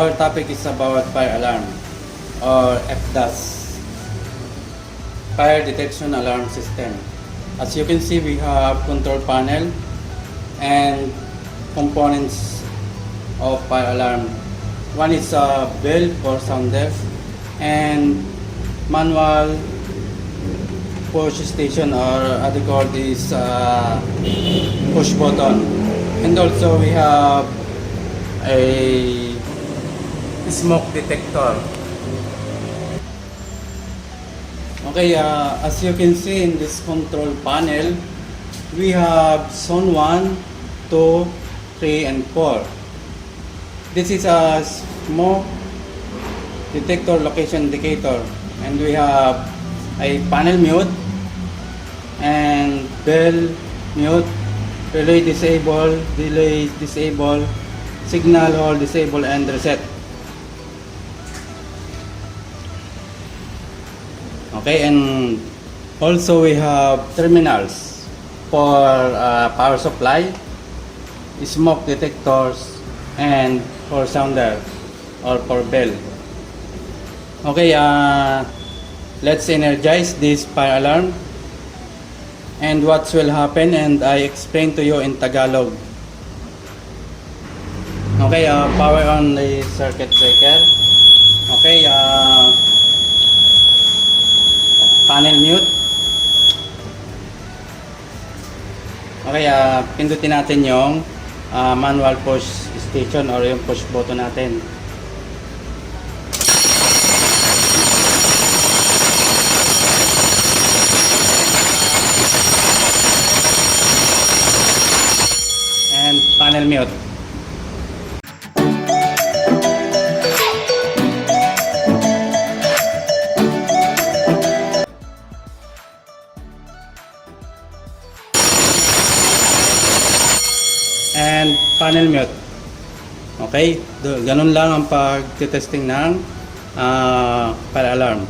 Our topic is about fire alarm or FDAS, Fire Detection Alarm System. As you can see, we have control panel and components of fire alarm. One is a bell or sounder and manual push station, or other call this push button. And also we have a smoke detector. Okay, as you can see in this control panel, we have zone 1, 2, 3, and 4. This is a smoke detector location indicator, and we have a panel mute and bell mute, relay disable, delay disable, signal hold disable, and reset. Okay, and also we have terminals for power supply, smoke detectors, and for sounder or for bell. Okay, let's energize this fire alarm and what will happen, and I explain to you in Tagalog. Okay, power on the circuit breaker. Okay, panel mute. Okay, pindutin natin yung manual push station or yung push button natin. And panel mute. And panel mute. Okay, ganun lang ang pag-testing ng fire alarm.